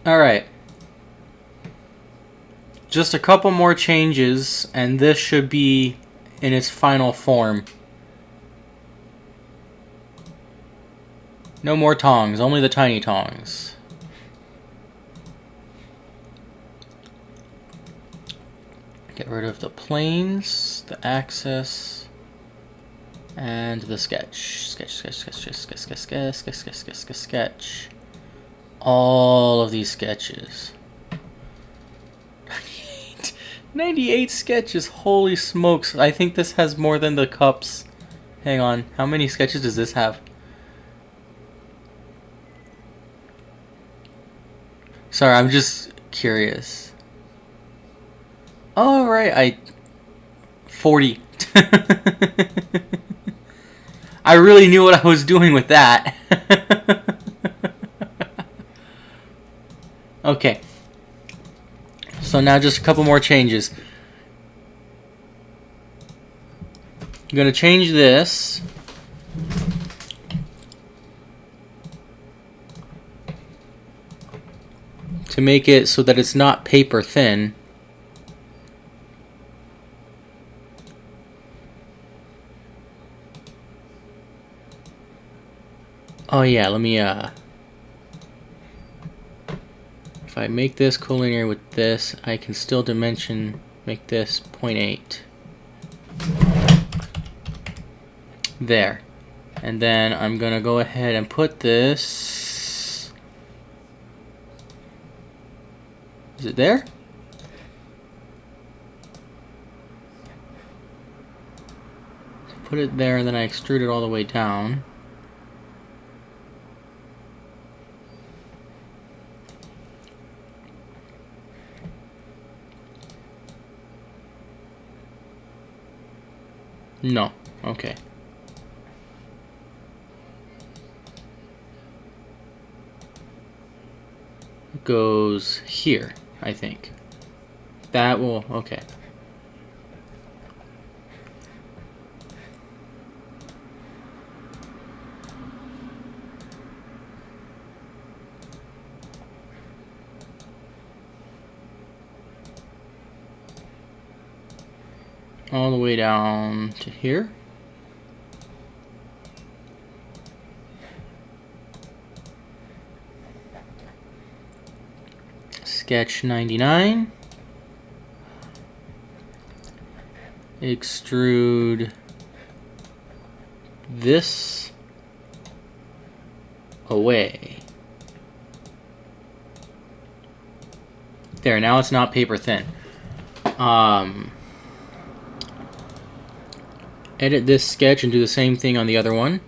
Alright. Just a couple more changes, and this should be in its final form. No more tongs, only the tiny tongs. Get rid of the planes, the axis, and the sketch. Sketch. All of these sketches. 98 sketches, holy smokes. I think this has more than the cups. Hang on, how many sketches does this have? Sorry, I'm just curious. Oh, right, 40. I really knew what I was doing with that. Okay. So now just a couple more changes. I'm going to change this. To make it so that it's not paper thin. Oh yeah, let me if I make this collinear with this, I can still make this 0.8. There. And then I'm gonna go ahead and put this. Is it there? Put it there, and then I extrude it all the way down. No. Okay. It goes here, I think. That will... okay. All the way down to here. Sketch 99. Extrude this away. There, now it's not paper thin. Edit this sketch and do the same thing on the other one.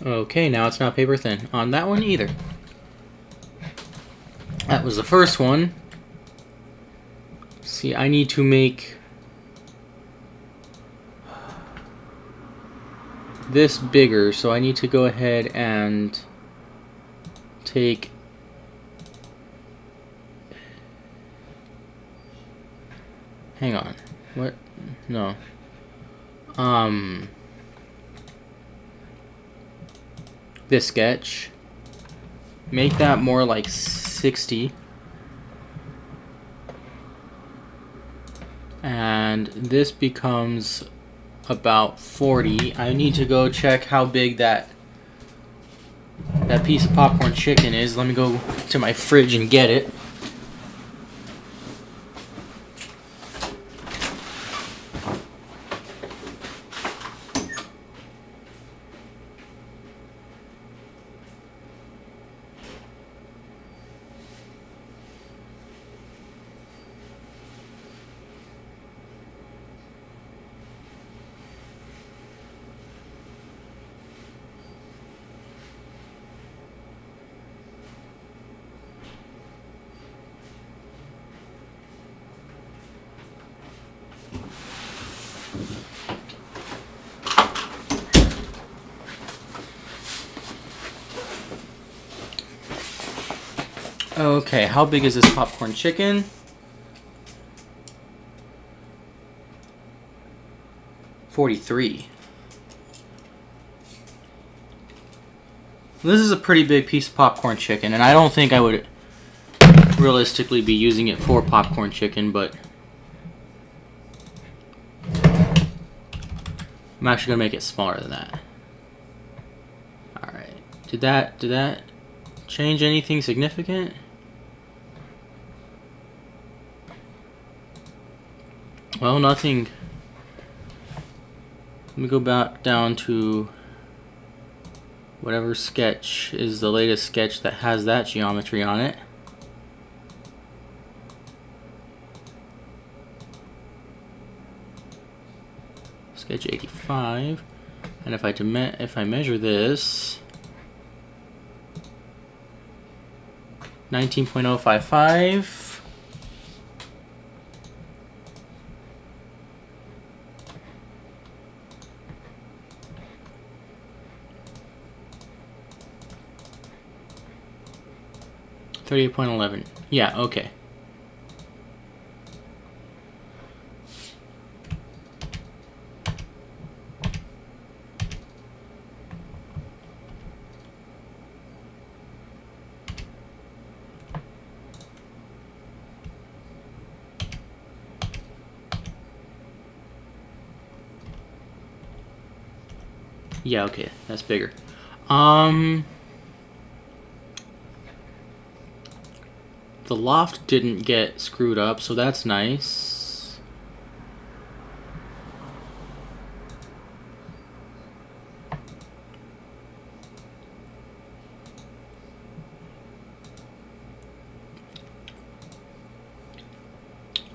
Okay, now it's not paper thin on that one either. That was the first one. See, I need to make this bigger, so I need to go ahead and take hang on. What? No. This sketch. Make that more like 60. And this becomes about 40. I need to go check how big that piece of popcorn chicken is. Let me go to my fridge and get it. Okay, how big is this popcorn chicken? $43. This is a pretty big piece of popcorn chicken, and I don't think I would realistically be using it for popcorn chicken, but I'm actually gonna make it smaller than that. Alright. Did that change anything significant? Well, nothing. Let me go back down to whatever sketch is the latest sketch that has that geometry on it. Sketch 85. And if I measure this, 19.055. $38.11. Yeah, okay. Yeah, okay, that's bigger. The loft didn't get screwed up, so that's nice.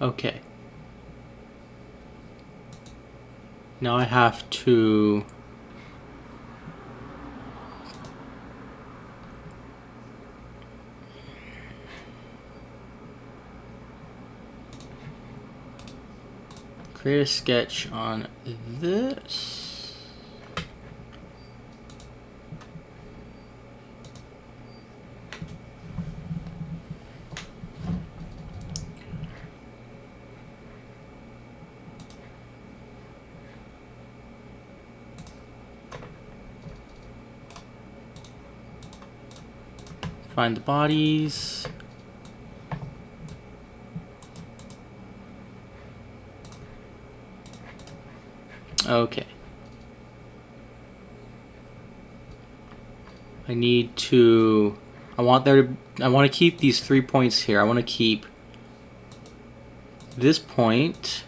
Okay. Now I have to create a sketch on this. Find the bodies. Okay. I want to keep these 3 points here. I want to keep this point,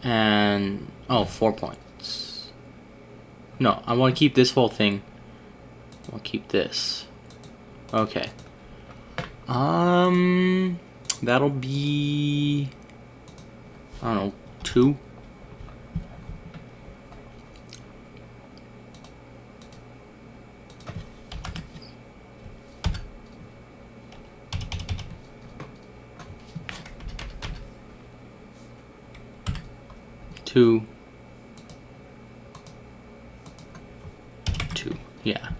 and 4 points. No, I want to keep this whole thing. I'll keep this. Okay. That'll be, I don't know, 2. Two. Yeah.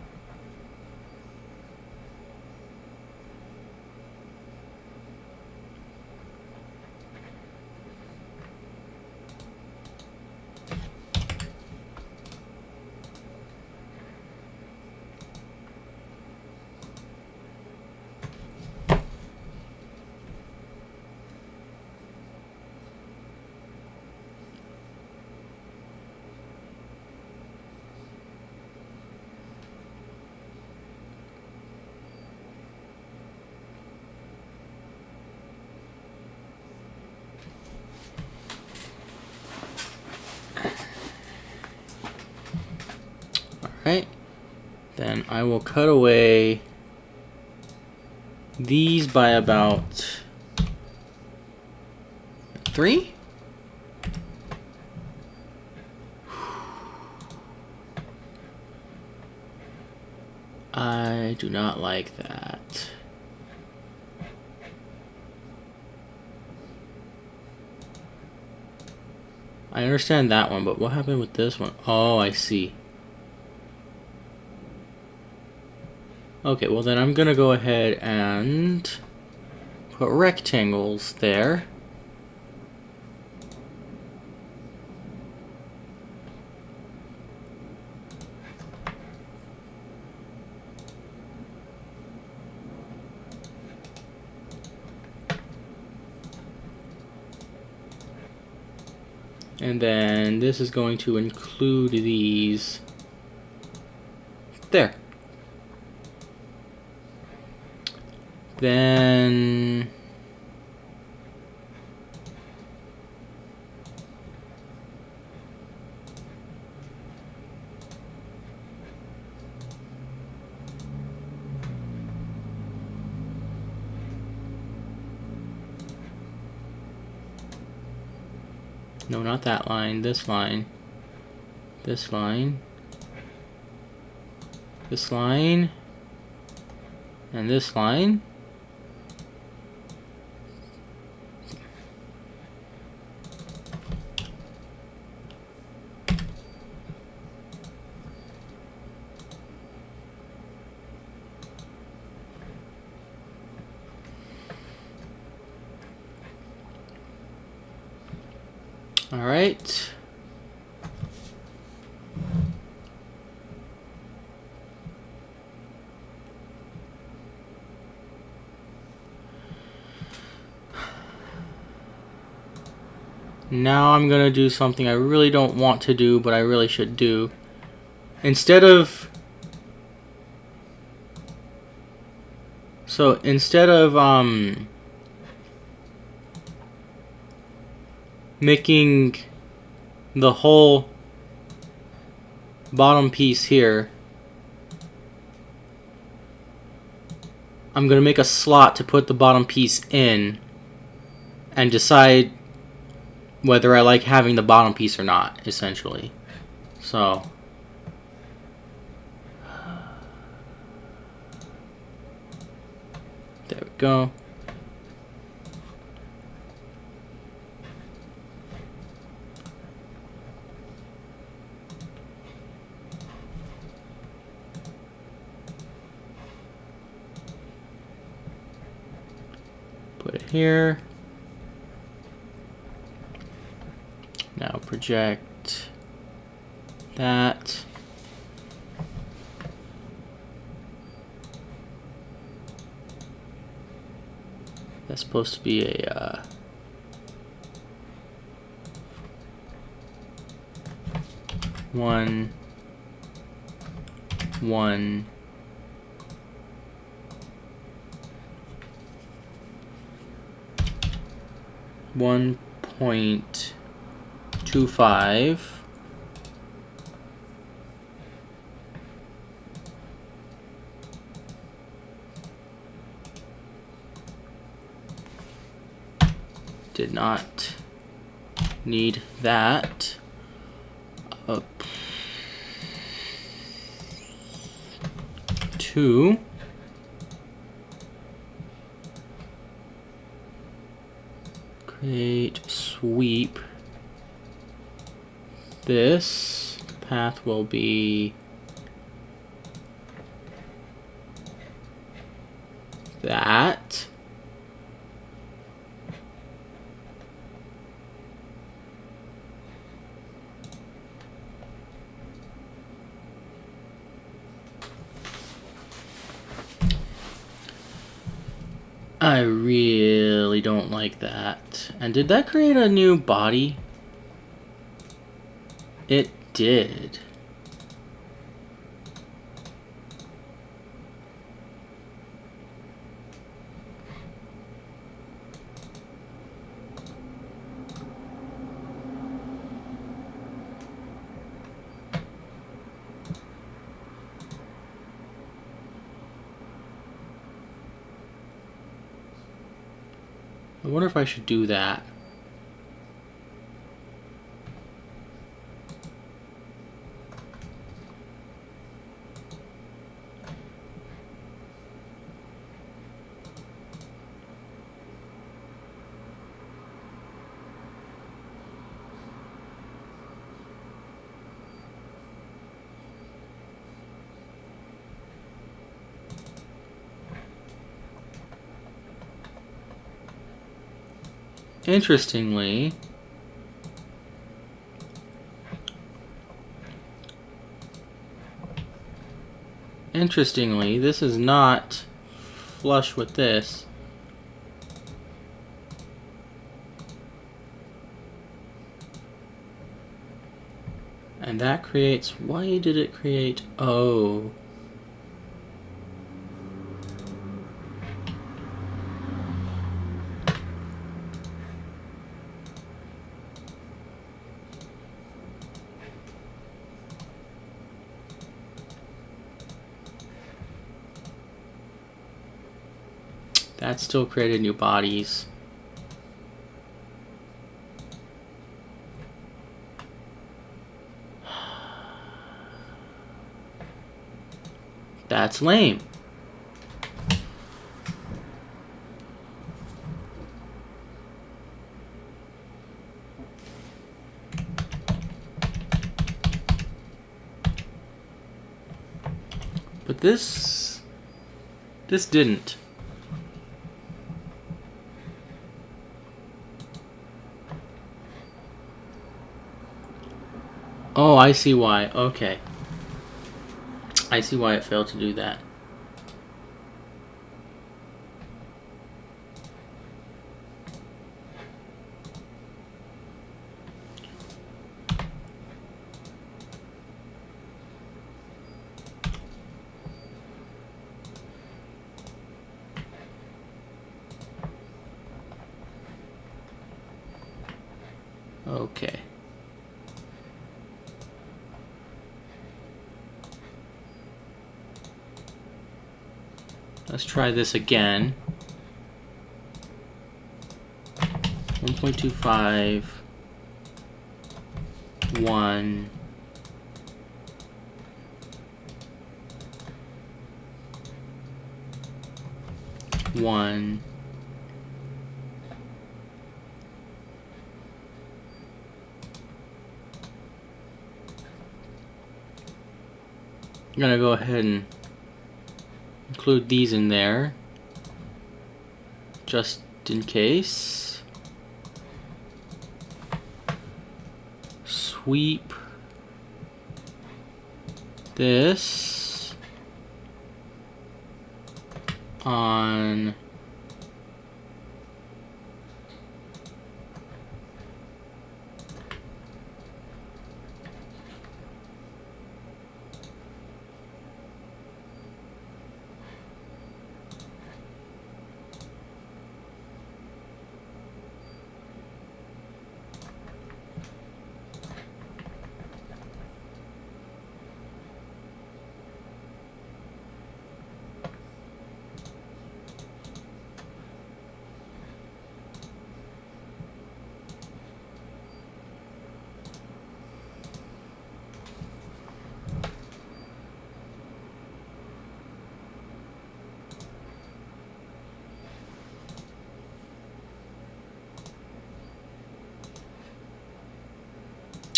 Alright, then I will cut away these by about 3. I do not like that. I understand that one, but what happened with this one? Oh, I see. Okay, well then I'm gonna go ahead and put rectangles there. And then this is going to include these there. Then no, not that line, this line. This line. This line. And this line. All right. Now I'm gonna do something I really don't want to do, but I really should do. Instead of making the whole bottom piece here, I'm gonna make a slot to put the bottom piece in and decide whether I like having the bottom piece or not, essentially. So there we go. Put it here. Now project that. That's supposed to be a 1, 1, 1.25. Did not need that. 2. Create sweep. This path will be that. I really don't like that. And did that create a new body? It did. I wonder if I should do that. interestingly, this is not flush with this. And that creates, why did it create, oh. That still created new bodies. That's lame. But this didn't. Oh, I see why. Okay. I see why it failed to do that. Okay. Let's try this again. 1.25 1 1 I'm gonna go ahead and include these in there just in case. Sweep this on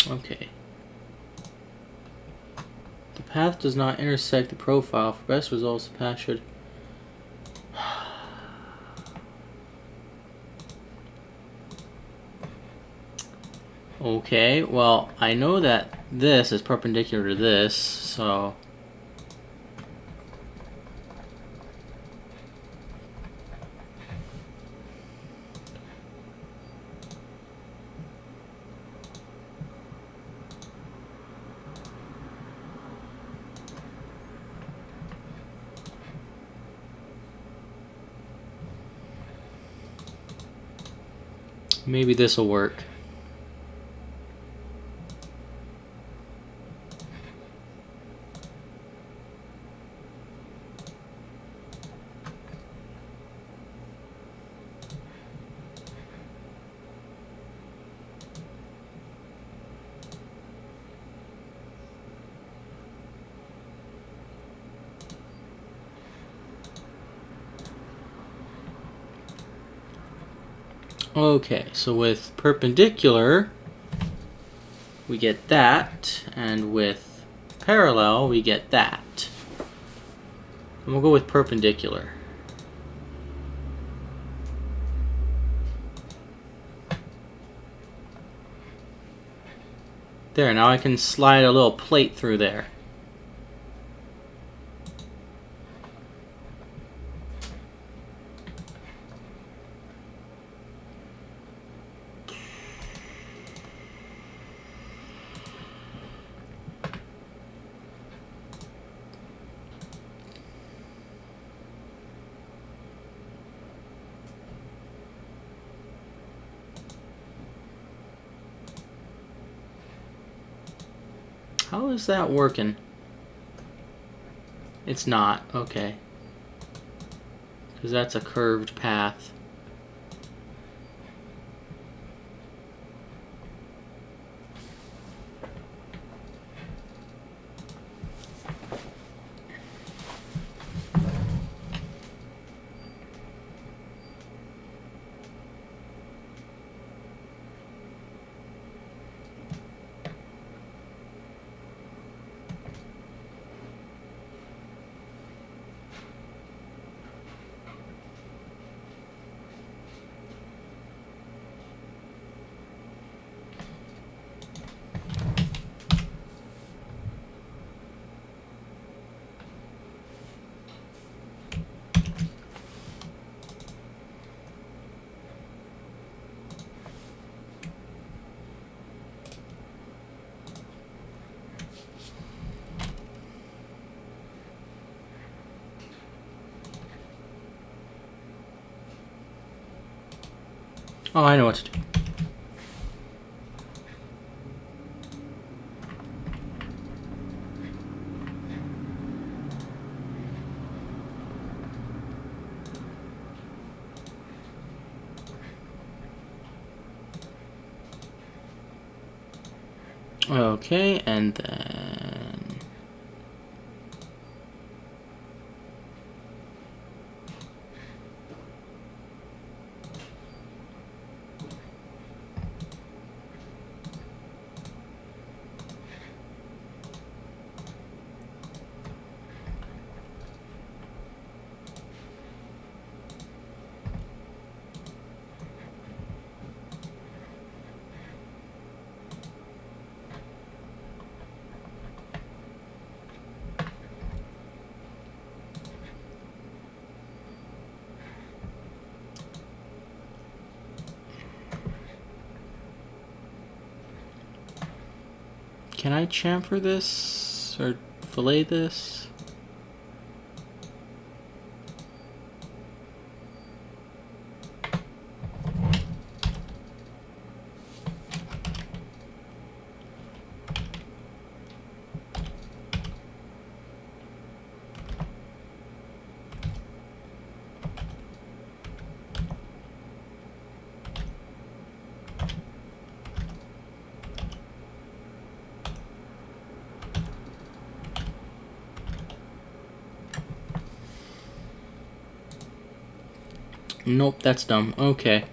okay. The path does not intersect the profile. For best results, the path should. Okay, well, I know that this is perpendicular to this, so. Maybe this will work. Okay, so with perpendicular, we get that, and with parallel, we get that. And we'll go with perpendicular. There, now I can slide a little plate through there. How is that working? It's not. Okay. Because that's a curved path. Oh, I know what to do. Okay, and then... Can I chamfer this? Or fillet this? Nope, that's dumb. Okay.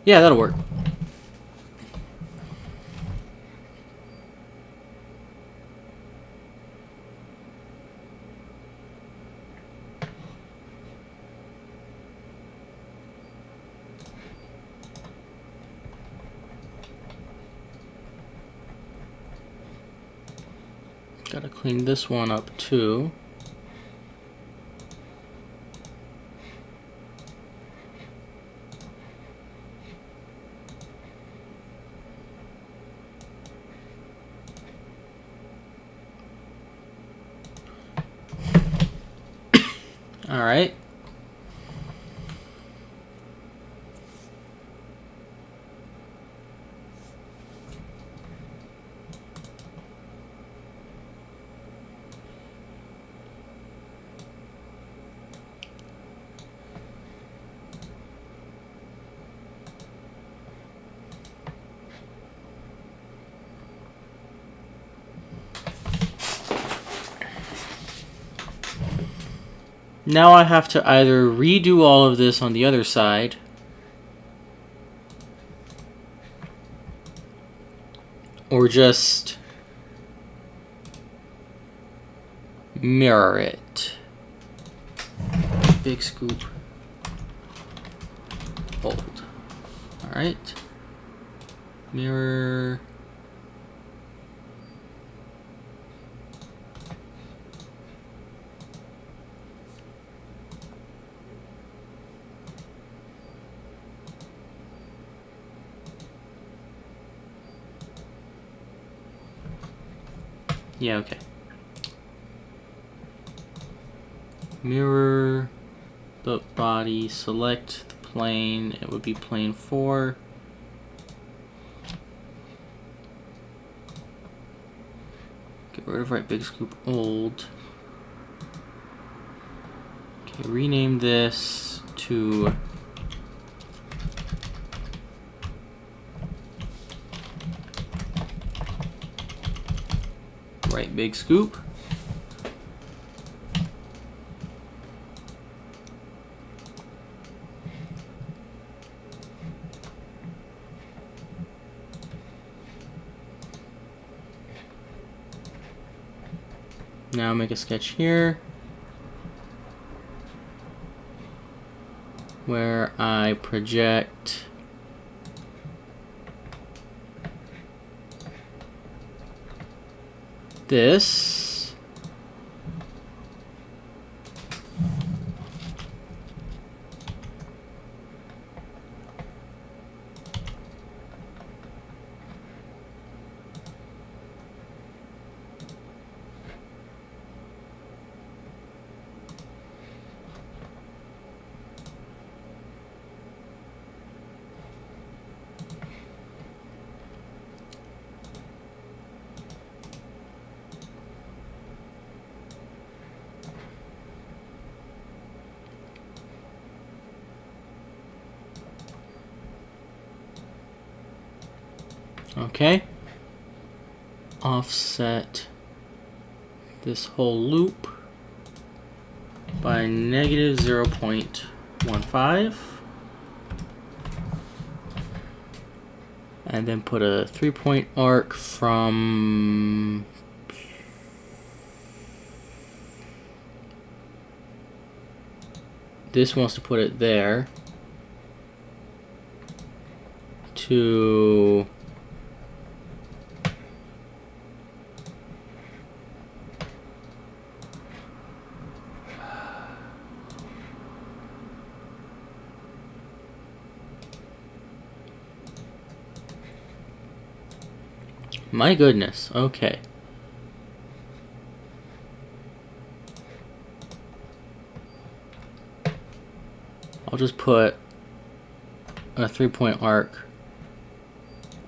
Yeah, that'll work. Gotta clean this one up too. All right. Now I have to either redo all of this on the other side, or just mirror it. Big scoop. Fold. Alright. Mirror. Yeah, okay. Mirror the body, select the plane, it would be plane 4. Get rid of right big scoop old. Okay, rename this to right big scoop. Now make a sketch here where I project this. Okay. Offset this whole loop by negative 0.15. And then put a 3-point arc from this wants to put it there to my goodness, okay. I'll just put a 3-point arc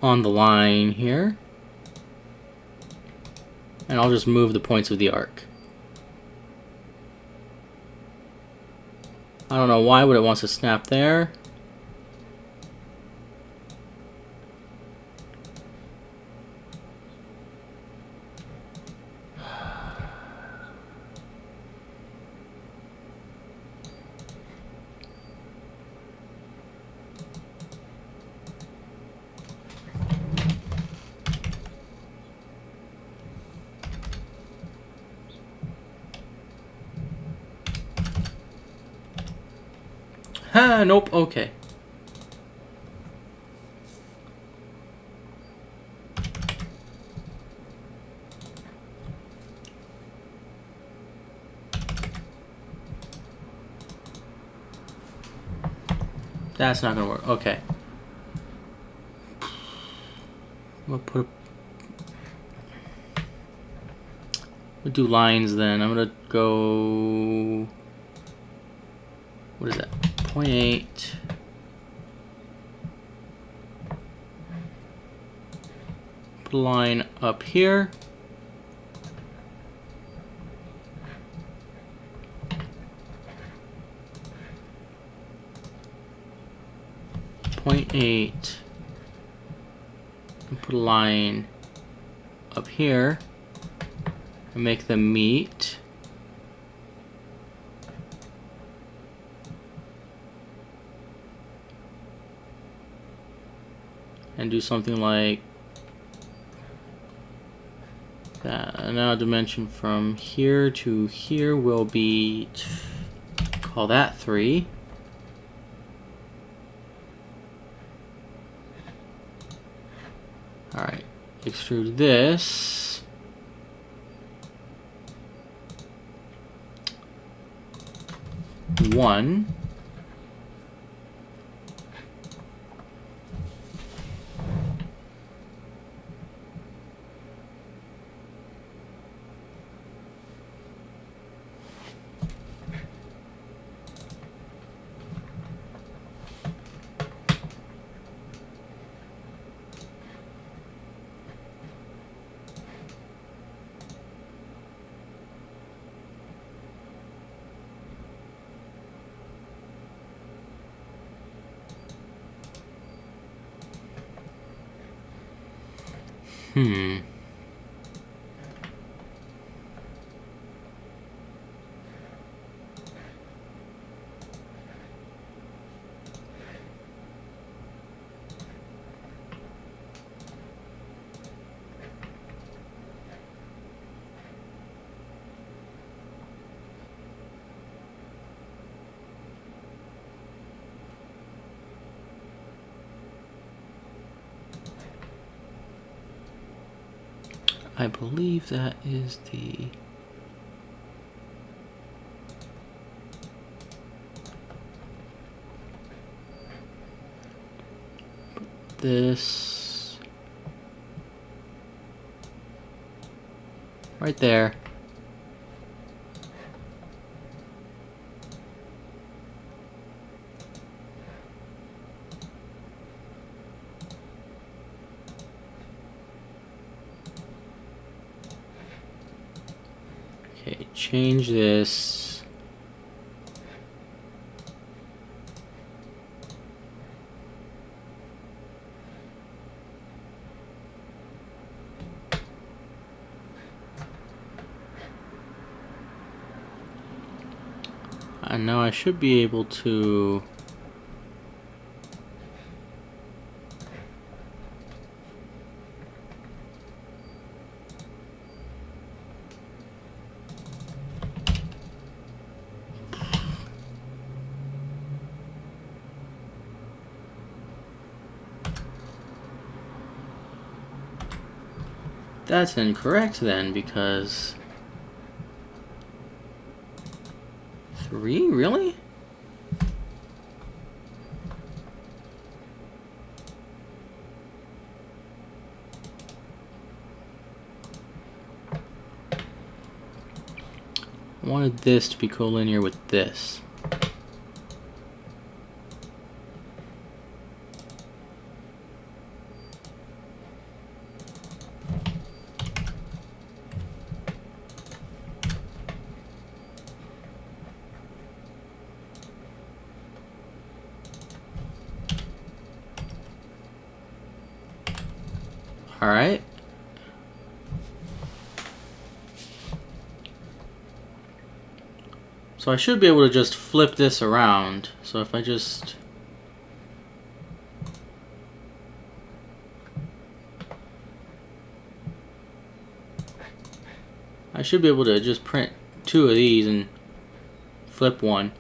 on the line here. And I'll just move the points of the arc. I don't know why would it wants to snap there. Ha, nope, okay. That's not gonna work, okay. We'll do lines then. I'm gonna go, what is that? 0.8. Put a line up here. .8. And put a line up here and make them meet. And do something like that. that. Now dimension from here to here will be, call that 3. Alright, extrude this. One. I believe that is the... this... right there. Okay, change this. And now I should be able to... That's incorrect then, because... 3? Really? I wanted this to be collinear with this. All right. So I should be able to just flip this around. So if I just... I should be able to just print 2 of these and flip one.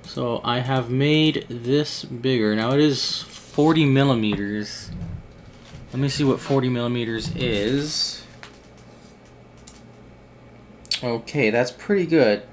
So I have made this bigger. Now it is 40 millimeters. Let me see what 40 millimeters is. Okay, that's pretty good.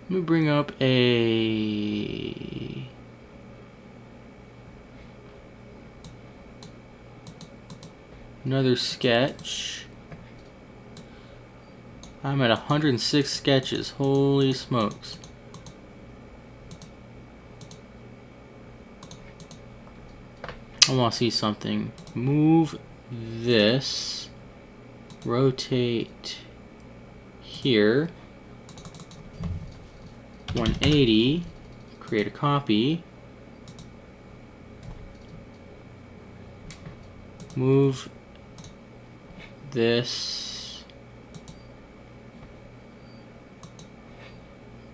Let me bring up a... Another sketch. I'm at 106 sketches. Holy smokes. I want to see something. Move this. Rotate here. 180. Create a copy. Move this.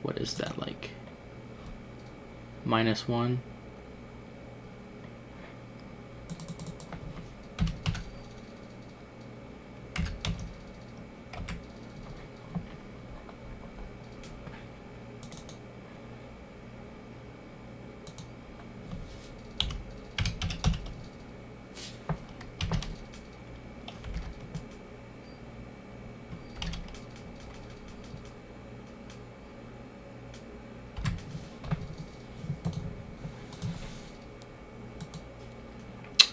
What is that like? -1.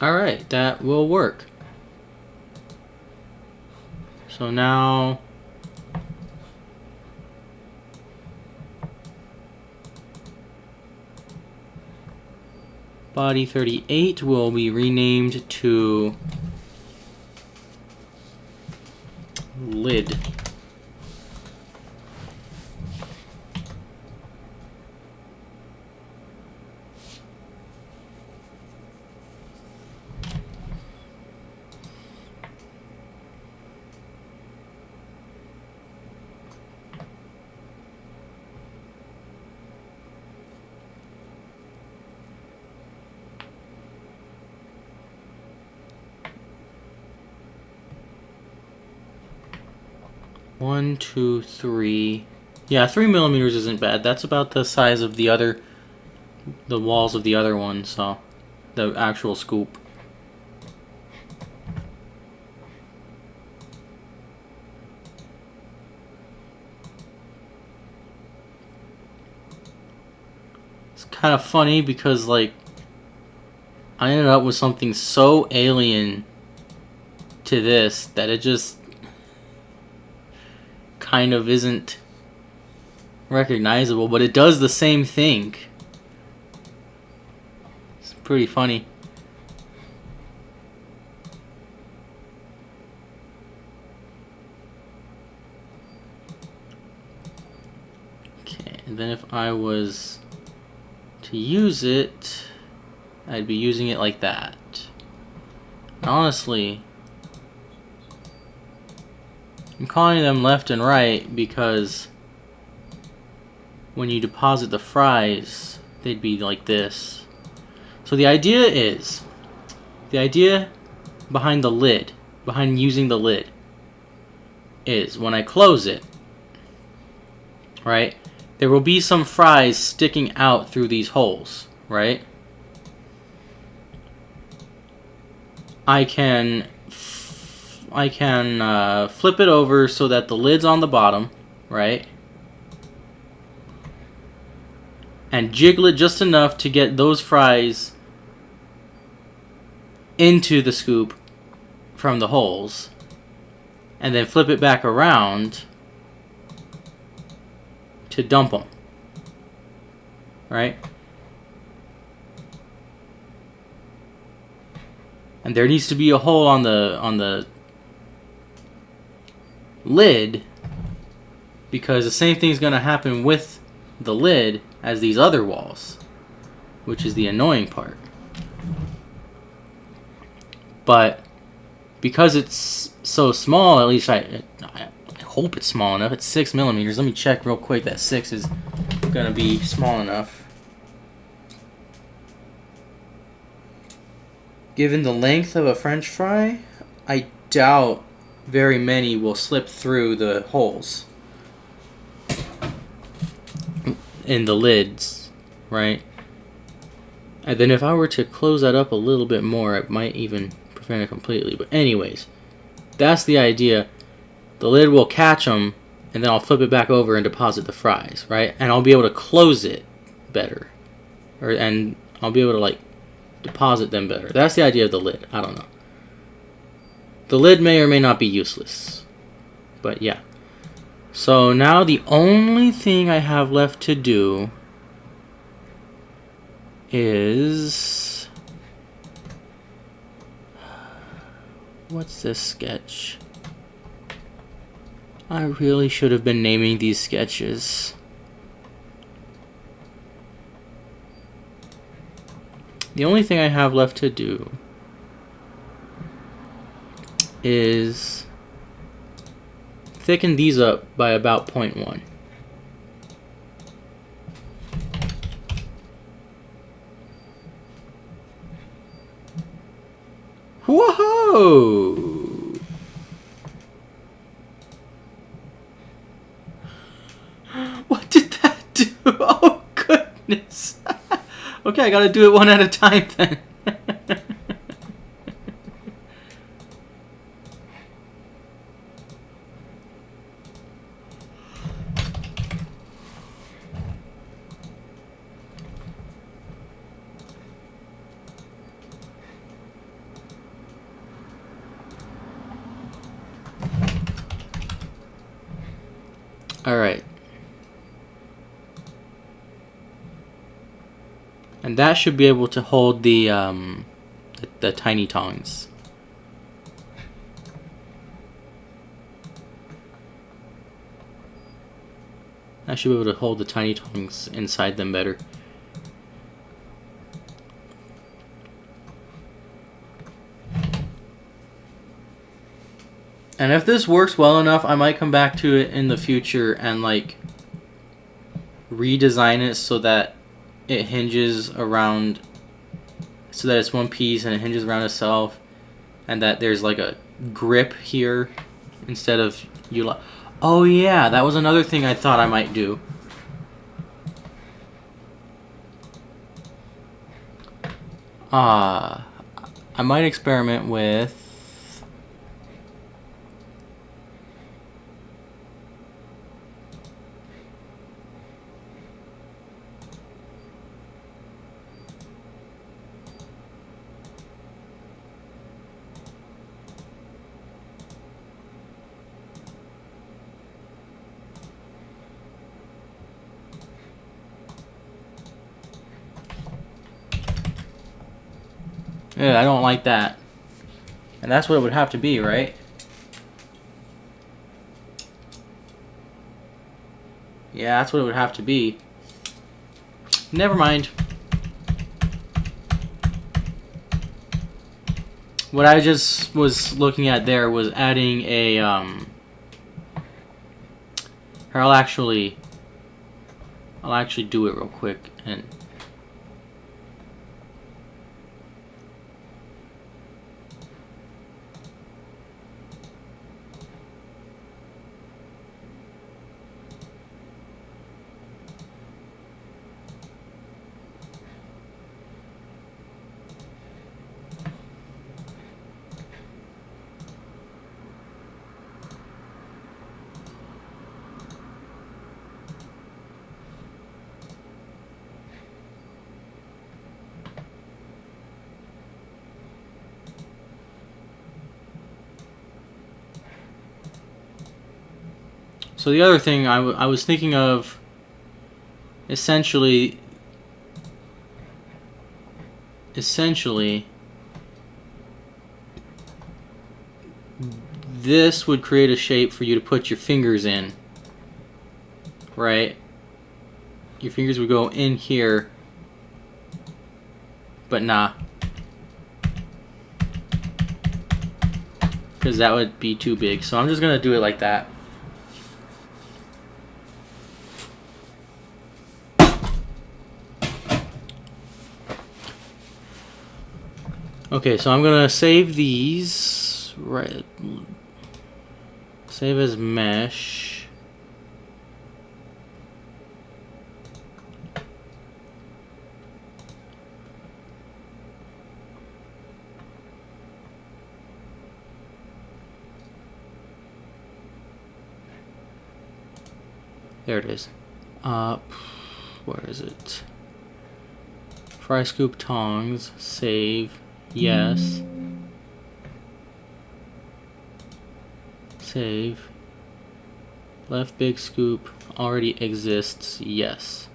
Alright, that will work. So now body 38 will be renamed to lid. One, two, three. Yeah, 3 millimeters isn't bad. That's about the size of the walls of the other one, so the actual scoop. It's kind of funny because, like, I ended up with something so alien to this that it just kind of isn't recognizable, but it does the same thing. It's pretty funny. Okay, and then if I was to use it, I'd be using it like that. Honestly, I'm calling them left and right because when you deposit the fries, they'd be like this. So the idea behind the lid, behind using the lid, is when I close it, right, there will be some fries sticking out through these holes, right? I can flip it over so that the lid's on the bottom, right? And jiggle it just enough to get those fries into the scoop from the holes. And then flip it back around to dump them, right? And there needs to be a hole on the lid, because the same thing's going to happen with the lid as these other walls, which is the annoying part. But because it's so small, at least I hope it's small enough. It's 6 millimeters. Let me check real quick that 6 is going to be small enough. Given the length of a French fry, I doubt very many will slip through the holes in the lids, right? And then if I were to close that up a little bit more, it might even prevent it completely. But anyways, that's the idea. The lid will catch them, and then I'll flip it back over and deposit the fries, right? And I'll be able to close it better, and I'll be able to like deposit them better. That's the idea of the lid. I don't know. The lid may or may not be useless. But yeah. So now the only thing I have left to do is... What's this sketch? I really should have been naming these sketches. The only thing I have left to do is thicken these up by about 0.1. Whoa! What did that do? Oh goodness! Okay, I gotta do it one at a time then. Alright. And that should be able to hold the tiny tongs. I should be able to hold the tiny tongs inside them better. And if this works well enough, I might come back to it in the future and like redesign it so that it hinges around, so that it's one piece and it hinges around itself, and that there's like a grip here instead of you. Oh yeah, that was another thing I thought I might do. I might experiment with yeah, I don't like that. And that's what it would have to be, right? Yeah, that's what it would have to be. Never mind. What I just was looking at there was adding a, or I'll actually do it real quick and... So the other thing I was thinking of, essentially, this would create a shape for you to put your fingers in, right? Your fingers would go in here, but nah. Because that would be too big. So I'm just going to do it like that. Okay, so I'm gonna save these, right, save as mesh. There it is. Where is it? Fry scoop tongs, save. Yes. Save. Left big scoop already exists. Yes.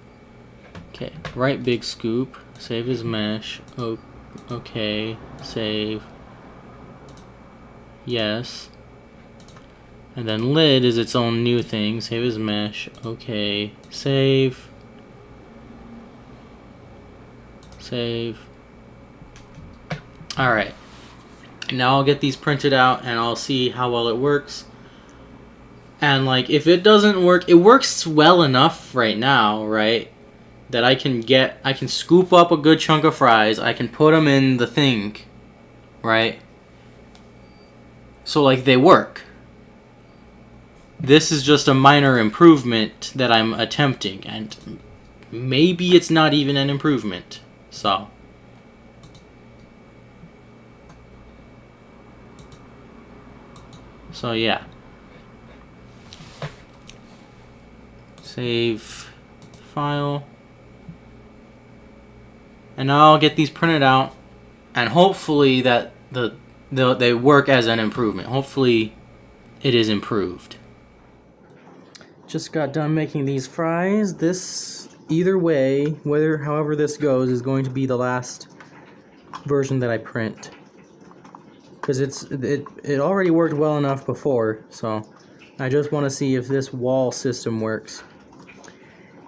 Okay. Right big scoop. Save as mesh. Okay. Save. Yes. And then lid is its own new thing. Save as mesh. Okay. Save. Save. Alright. Now I'll get these printed out and I'll see how well it works. And like, if it doesn't work, it works well enough right now, right? That I can scoop up a good chunk of fries. I can put them in the thing, right? So like, they work. This is just a minor improvement that I'm attempting, and maybe it's not even an improvement. So yeah. Save file. And now I'll get these printed out, and hopefully that they work as an improvement. Hopefully it is improved. Just got done making these fries. This, either way, however this goes, is going to be the last version that I print. Because it already worked well enough before, so I just want to see if this wall system works.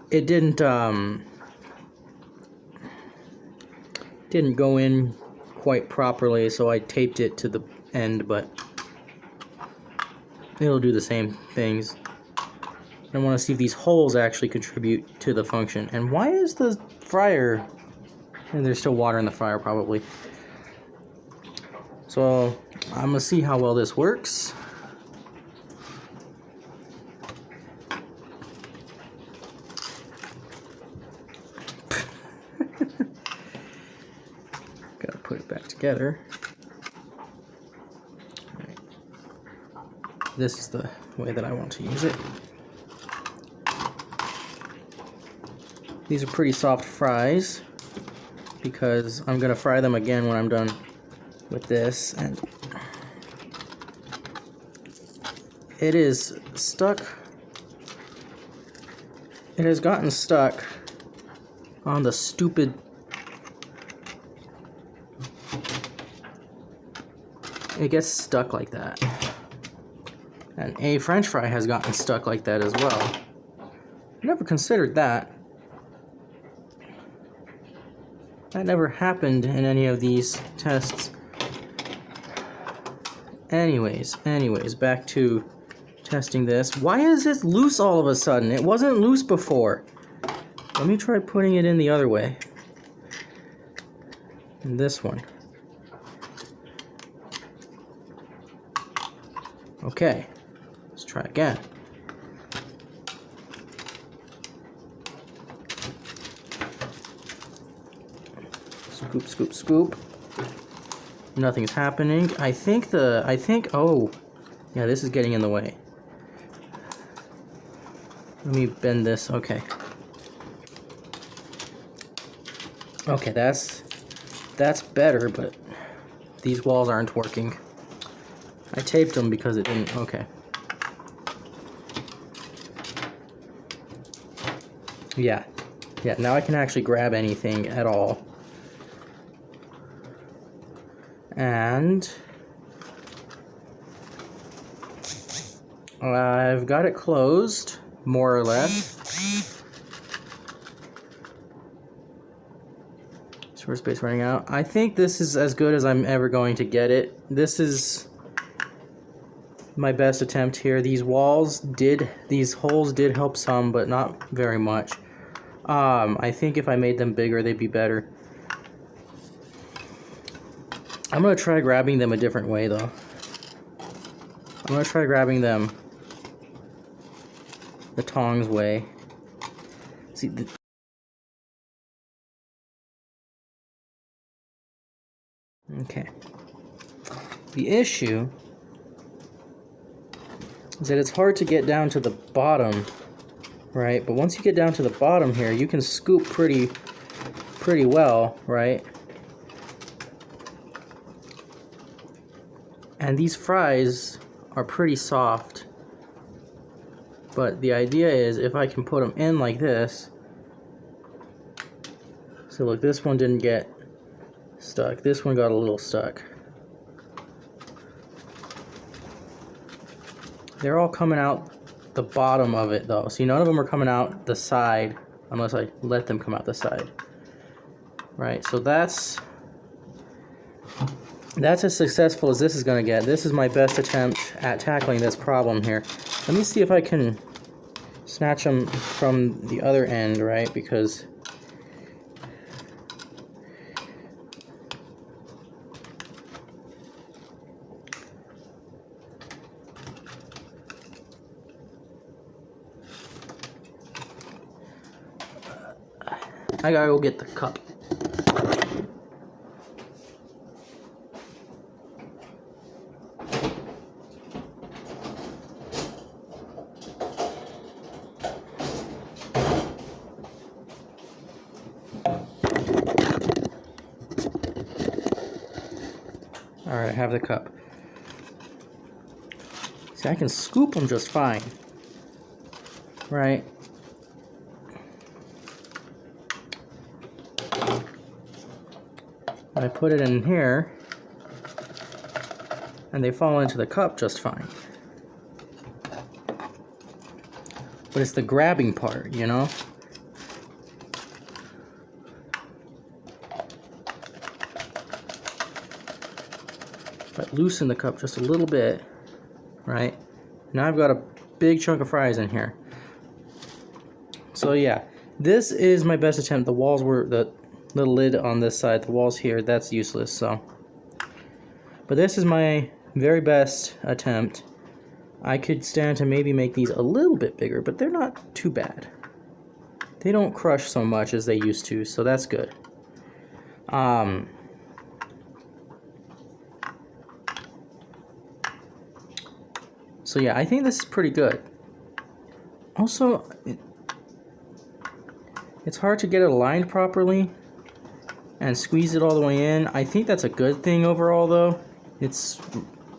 It didn't go in quite properly, so I taped it to the end, but it'll do the same things. I want to see if these holes actually contribute to the function. And why is the fryer... And there's still water in the fryer, probably. So, I'm going to see how well this works. Gotta put it back together. Right. This is the way that I want to use it. These are pretty soft fries because I'm gonna fry them again when I'm done with this, and it is stuck. It has gotten stuck on the stupid it gets stuck like that. And a French fry has gotten stuck like that as well. Never considered that. That never happened in any of these tests. Anyways, back to testing this. Why is it loose all of a sudden? It wasn't loose before. Let me try putting it in the other way. And this one. Okay, let's try again. Scoop, scoop, scoop. Nothing's happening. I think, oh, yeah, this is getting in the way. Let me bend this, okay. Okay, that's better, but these walls aren't working. I taped them because it didn't, okay. Yeah, now I can actually grab anything at all. And I've got it closed, more or less. Storage space running out. I think this is as good as I'm ever going to get it. This is my best attempt here. These holes did help some, but not very much. I think if I made them bigger, they'd be better. I'm going to try grabbing them a different way, though. I'm going to try grabbing them the Tongs way. See, okay. The issue is that it's hard to get down to the bottom, right? But once you get down to the bottom here, you can scoop pretty well, right? And these fries are pretty soft. But the idea is if I can put them in like this. So look, this one didn't get stuck. This one got a little stuck. They're all coming out the bottom of it though. See, none of them are coming out the side unless I let them come out the side. Right, so that's as successful as this is going to get. This is my best attempt at tackling this problem here. Let me see if I can snatch them from the other end, right? Because I gotta go get the cup. Alright, I have the cup. See, I can scoop them just fine. Right? I put it in here, and they fall into the cup just fine. But it's the grabbing part, you know? If I loosen the cup just a little bit, right? Now I've got a big chunk of fries in here. So yeah, this is my best attempt. The walls were the little lid on this side, the walls here, that's useless, so. But this is my very best attempt. I could stand to maybe make these a little bit bigger, but they're not too bad. They don't crush so much as they used to, so that's good. So yeah, I think this is pretty good. Also, it's hard to get it aligned properly and squeeze it all the way in. I think that's a good thing overall though. It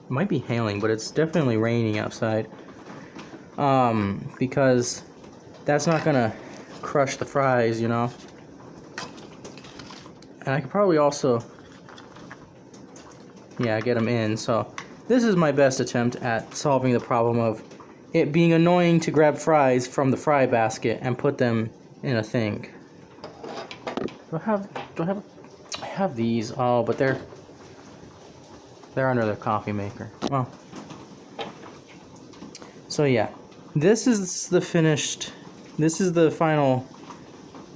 might be hailing, but it's definitely raining outside. Because that's not gonna crush the fries, you know. And I could probably also, yeah, get them in. So this is my best attempt at solving the problem of it being annoying to grab fries from the fry basket and put them in a thing. I have these. Oh, but they're under the coffee maker. Well, so yeah, this is the finished. This is the final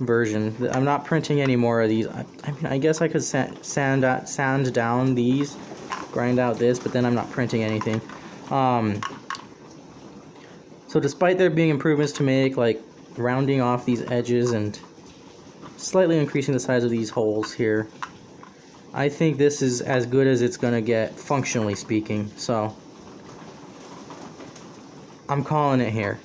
version. I'm not printing any more of these. I mean, I guess I could sand down these, grind out this, but then I'm not printing anything. So despite there being improvements to make, like rounding off these edges and slightly increasing the size of these holes here, I think this is as good as it's gonna get, functionally speaking. So I'm calling it here.